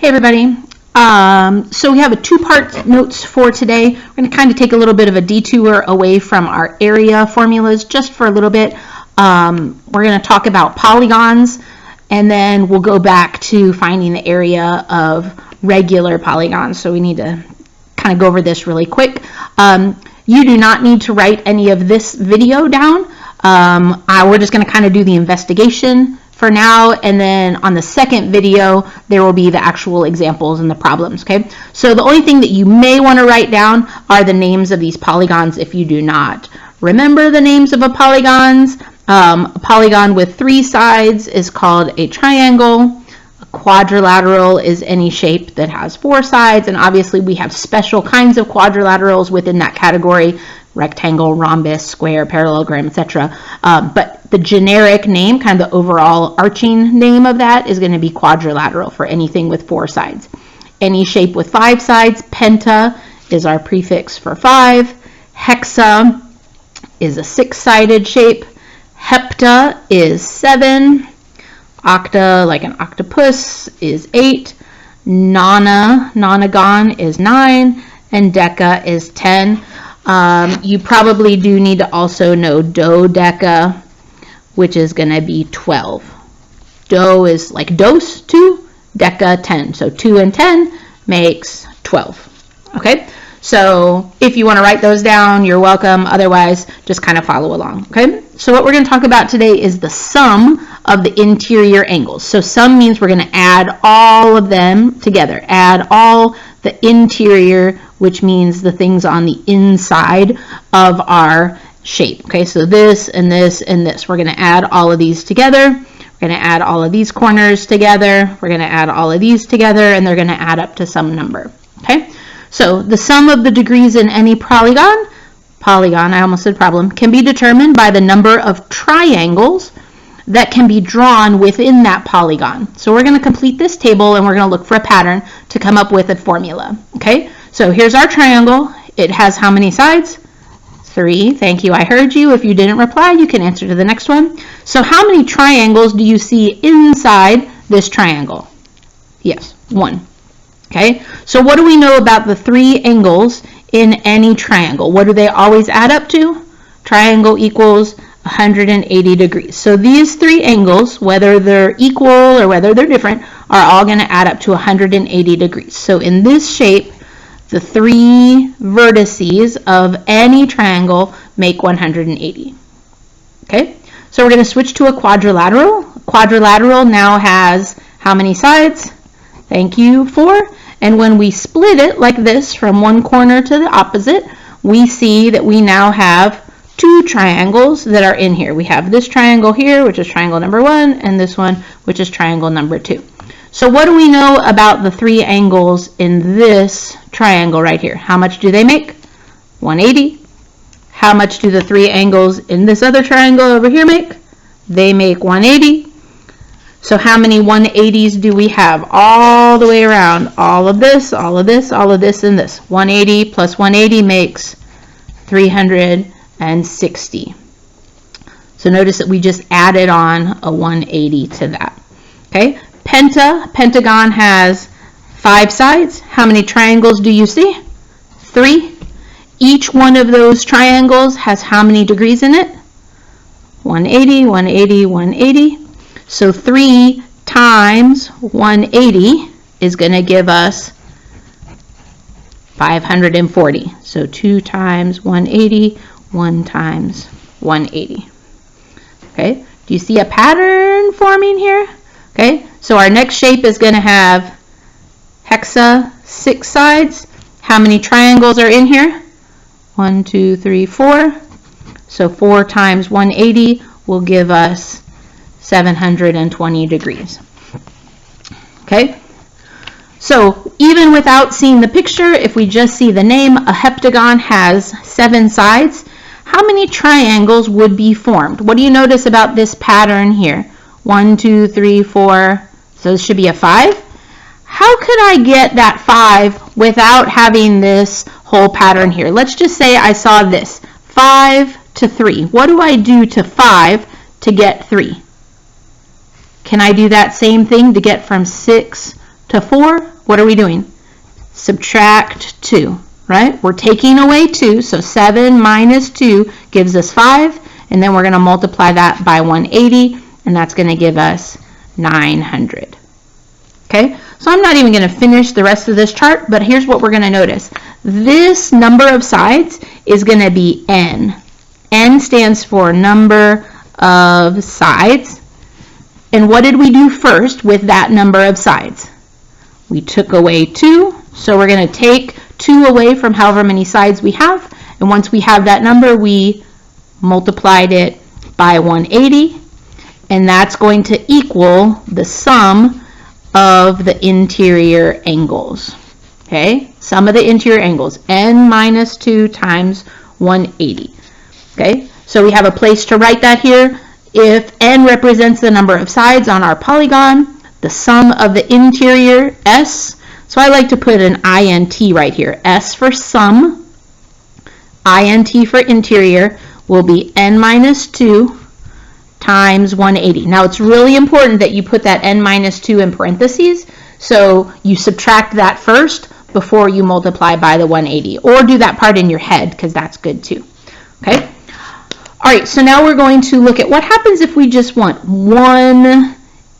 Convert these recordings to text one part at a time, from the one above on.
Hey everybody. So we have a two-part notes for today. We're going to kind of take a little bit of a detour away from our area formulas just for a little bit. We're going to talk about polygons, and then we'll go back to finding the area of regular polygons. So we need to kind of go over this really quick. You do not need to write any of this video down. We're just going to kind of do the investigation for now, and then on the second video there will be the actual examples and the problems. Okay, so the only thing that you may want to write down are the names of these polygons if you do not remember the names of a polygon with 3 sides is called a triangle. A quadrilateral is any shape that has 4 sides, and obviously we have special kinds of quadrilaterals within that category: rectangle, rhombus, square, parallelogram, etc. But the generic name, kind of the overall arching name of that, is going to be quadrilateral for anything with 4 sides. Any shape with 5 sides, penta is our prefix for 5. Hexa is a 6-sided shape. Hepta is 7. Octa, like an octopus, is 8. Nonagon is 9. And deca is 10. You probably do need to also know dodeca, which is going to be 12. Do is like dos, 2, deca, 10. So 2 and 10 makes 12. Okay, so if you want to write those down, you're welcome. Otherwise, just kind of follow along. Okay, so what we're going to talk about today is the sum of the interior angles. So sum means we're going to add all of them together. Add all the interior, which means the things on the inside of our shape. Okay, so this and this and this. We're going to add all of these together. We're going to add all of these corners together. We're going to add all of these together, and they're going to add up to some number. Okay, so the sum of the degrees in any polygon, I almost said problem, can be determined by the number of triangles that can be drawn within that polygon. So we're going to complete this table, and we're going to look for a pattern to come up with a formula. Okay, so here's our triangle. It has how many sides? 3. Thank you, I heard you. If you didn't reply, you can answer to the next one. So how many triangles do you see inside this triangle? Yes, 1. Okay, so what do we know about the 3 angles in any triangle? What do they always add up to? Triangle equals 180 degrees. So these 3 angles, whether they're equal or whether they're different, are all going to add up to 180 degrees. So in this shape, the 3 vertices of any triangle make 180. Okay, so we're going to switch to a quadrilateral. Quadrilateral now has how many sides? Thank you, 4. And when we split it like this from one corner to the opposite, we see that we now have 2 triangles that are in here. We have this triangle here, which is triangle number 1, and this one, which is triangle number 2. So what do we know about the 3 angles in this triangle right here? How much do they make? 180. How much do the 3 angles in this other triangle over here make? They make 180. So how many 180s do we have all the way around? All of this, all of this, all of this, and this. 180 plus 180 makes 360. So notice that we just added on a 180 to that. Okay, pentagon has 5 sides. How many triangles do you see? 3. Each one of those triangles has how many degrees in it? 180, 180, 180. So 3 times 180 is going to give us 540. So 2 times 180, 1 times 180. Okay, do you see a pattern forming here? Okay, so our next shape is going to have hexa 6 sides. How many triangles are in here? 1, 2, 3, 4. So 4 times 180 will give us 720 degrees. Okay, so even without seeing the picture, if we just see the name, a heptagon has 7 sides. How many triangles would be formed? What do you notice about this pattern here? 1, 2, 3, 4. So this should be a 5. How could I get that 5 without having this whole pattern here? Let's just say I saw this 5 to 3. What do I do to 5 to get 3? Can I do that same thing to get from 6 to 4? what are we doing? Subtract 2, right? We're taking away 2, so 7 minus 2 gives us 5, and then we're going to multiply that by 180, and that's going to give us 900. Okay, so I'm not even going to finish the rest of this chart, but here's what we're going to notice. This number of sides is going to be n. N stands for number of sides. And what did we do first with that number of sides? We took away 2, so we're going to take 2 away from however many sides we have, and once we have that number, we multiplied it by 180, and that's going to equal the sum of the interior angles. Okay, sum of the interior angles, n minus 2 times 180. Okay, so we have a place to write that here. If n represents the number of sides on our polygon, the sum of the interior, s, so I like to put an int right here. S for sum, int for interior, will be n minus 2 times 180. Now it's really important that you put that n minus 2 in parentheses, so you subtract that first before you multiply by the 180, or do that part in your head, because that's good too. Okay? All right, so now we're going to look at what happens if we just want one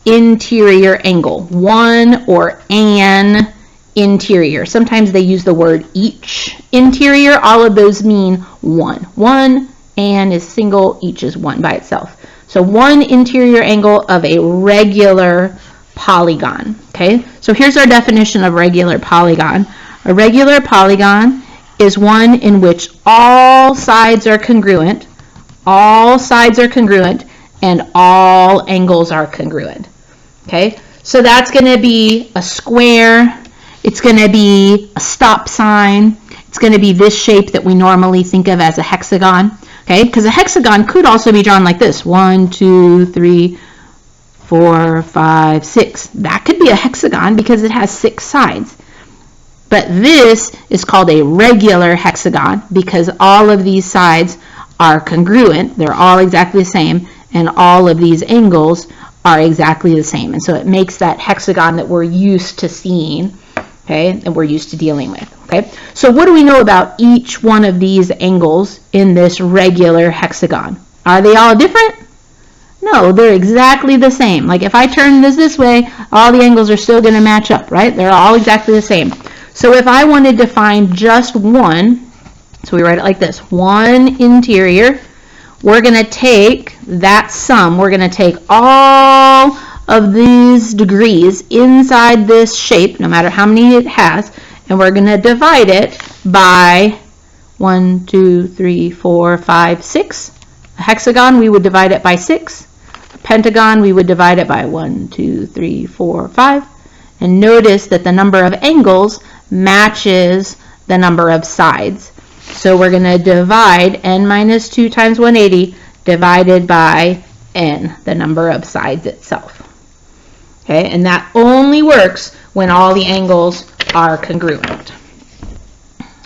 interior angle, one or an interior. Sometimes they use the word each interior. All of those mean one. One, an is single, each is one by itself. So one interior angle of a regular polygon. Okay, so here's our definition of regular polygon. A regular polygon is one in which all sides are congruent, and all angles are congruent. Okay, so that's going to be a square, it's going to be a stop sign, it's going to be this shape that we normally think of as a hexagon. Okay, because a hexagon could also be drawn like this, 1, 2, 3, 4, 5, 6. That could be a hexagon because it has 6 sides. But this is called a regular hexagon because all of these sides are congruent. They're all exactly the same, and all of these angles are exactly the same. And so it makes that hexagon that we're used to seeing, okay, and we're used to dealing with. Okay, so what do we know about each one of these angles in this regular hexagon? Are they all different? No, they're exactly the same. Like if I turn this way, all the angles are still going to match up, right? They're all exactly the same. So if I wanted to find just one, so we write it like this, one interior, we're going to take that sum, we're going to take all of these degrees inside this shape, no matter how many it has, and we're going to divide it by 1, 2, 3, 4, 5, 6. A hexagon, we would divide it by 6. A pentagon, we would divide it by 1, 2, 3, 4, 5. And notice that the number of angles matches the number of sides. So we're going to divide n minus 2 times 180 divided by n, the number of sides itself. Okay, and that only works when all the angles are congruent.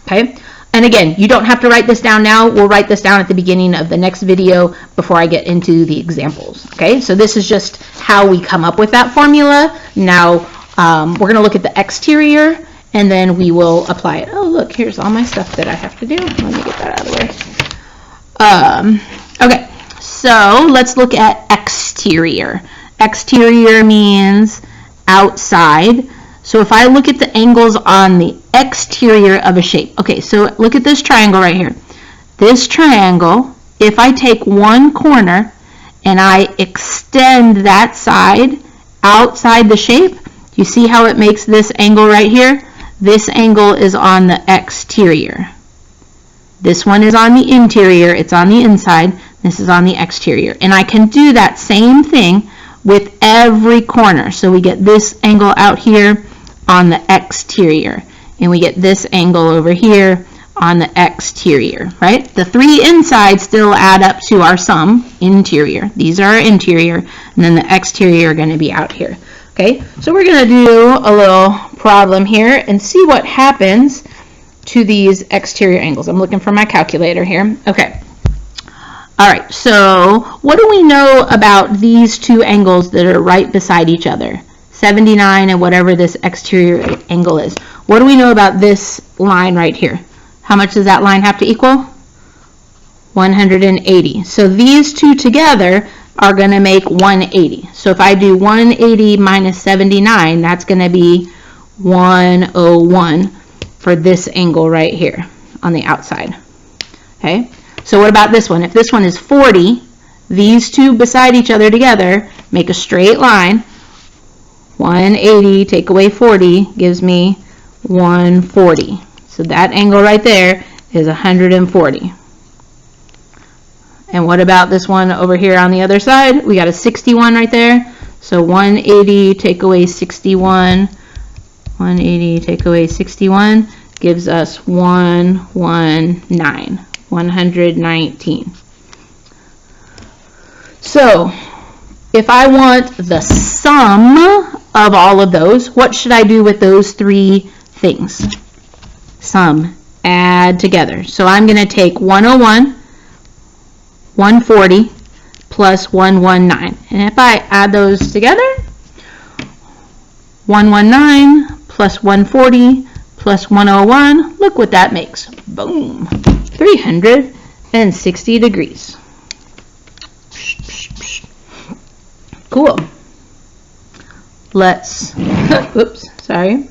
Okay, and again, you don't have to write this down now. We'll write this down at the beginning of the next video before I get into the examples. Okay, so this is just how we come up with that formula. Now we're going to look at the exterior, and then we will apply it. Oh, look, here's all my stuff that I have to do. Let me get that out of the way. Okay, so let's look at exterior. Exterior means outside. So if I look at the angles on the exterior of a shape, okay, so look at this triangle right here. This triangle, if I take one corner and I extend that side outside the shape, you see how it makes this angle right here? This angle is on the exterior. This one is on the interior, it's on the inside, this is on the exterior. And I can do that same thing with every corner. So we get this angle out here on the exterior, and we get this angle over here on the exterior, right? The three insides still add up to our sum, interior. These are our interior, and then the exterior are going to be out here. Okay, so we're going to do a little problem here and see what happens to these exterior angles. I'm looking for my calculator here. Okay. All right, so what do we know about these two angles that are right beside each other? 79, and whatever this exterior angle is. What do we know about this line right here? How much does that line have to equal? 180. So these two together are going to make 180. So if I do 180 minus 79, that's going to be 101 for this angle right here on the outside. Okay, so what about this one? If this one is 40, these two beside each other together make a straight line. 180 take away 40 gives me 140. So that angle right there is 140. And what about this one over here on the other side? We got a 61 right there. So 180 take away 61. 180 take away 61 gives us 119. 119. So if I want the sum of all of those, what should I do with those three things? Sum, add together. So I'm going to take 101, 140 plus 119. And if I add those together, 119 plus 140 plus 101, look what that makes. Boom. 360 degrees. Cool. Let's, oops, sorry.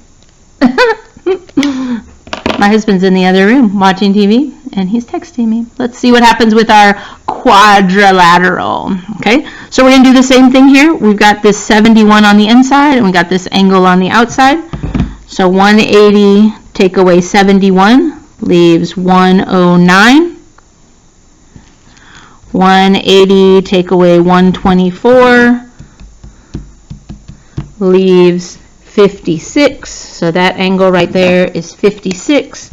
My husband's in the other room watching TV and he's texting me. Let's see what happens with our quadrilateral. Okay, so we're going to do the same thing here. We've got this 71 on the inside and we got this angle on the outside. So 180 take away 71 leaves 109. 180 take away 124 leaves 56. So that angle right there is 56.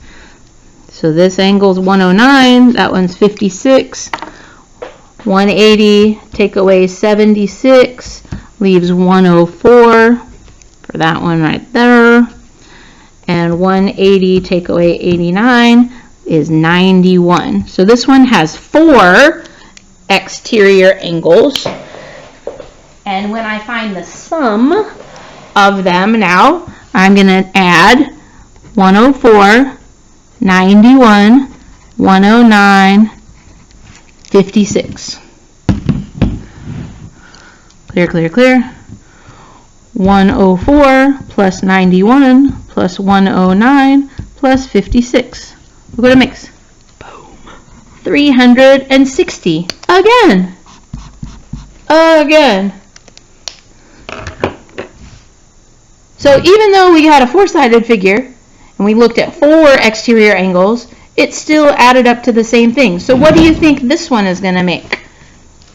So this angle is 109. That one's 56. 180 take away 76 leaves 104 for that one right there. And 180 take away 89 is 91. So this one has 4 exterior angles. And when I find the sum of them now, I'm going to add 104, 91, 109, 56. Clear, clear, clear. 104 plus 91 plus 109 plus 56. Look what it makes. Boom. 360. Again. Again. So even though we had a 4-sided figure and we looked at 4 exterior angles, it still added up to the same thing. So what do you think this one is going to make?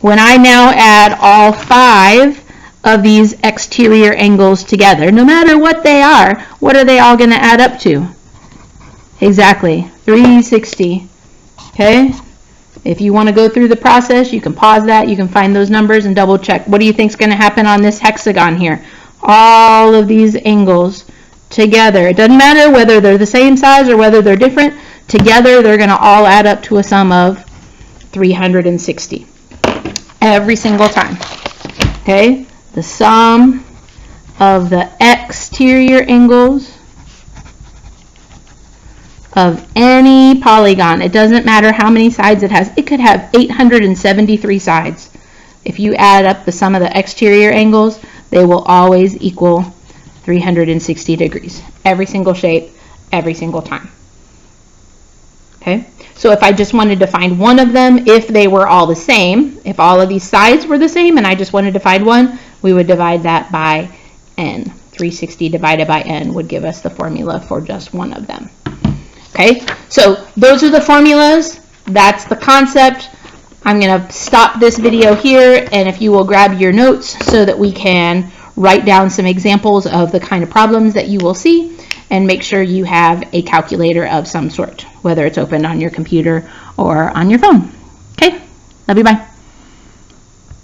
When I now add all 5 of these exterior angles together, no matter what they are they all going to add up to? Exactly, 360. Okay? If you want to go through the process, you can pause that, you can find those numbers and double check. What do you think is going to happen on this hexagon here? All of these angles together. It doesn't matter whether they're the same size or whether they're different. Together, they're going to all add up to a sum of 360. Every single time. Okay? The sum of the exterior angles of any polygon. It doesn't matter how many sides it has. It could have 873 sides. If you add up the sum of the exterior angles, they will always equal 360 degrees. Every single shape, every single time. Okay? So if I just wanted to find one of them, if they were all the same, if all of these sides were the same and I just wanted to find one, we would divide that by n. 360 divided by n would give us the formula for just one of them. Okay? So those are the formulas. That's the concept. I'm going to stop this video here, and if you will grab your notes so that we can write down some examples of the kind of problems that you will see, and make sure you have a calculator of some sort, whether it's open on your computer or on your phone. Okay? Love you, bye.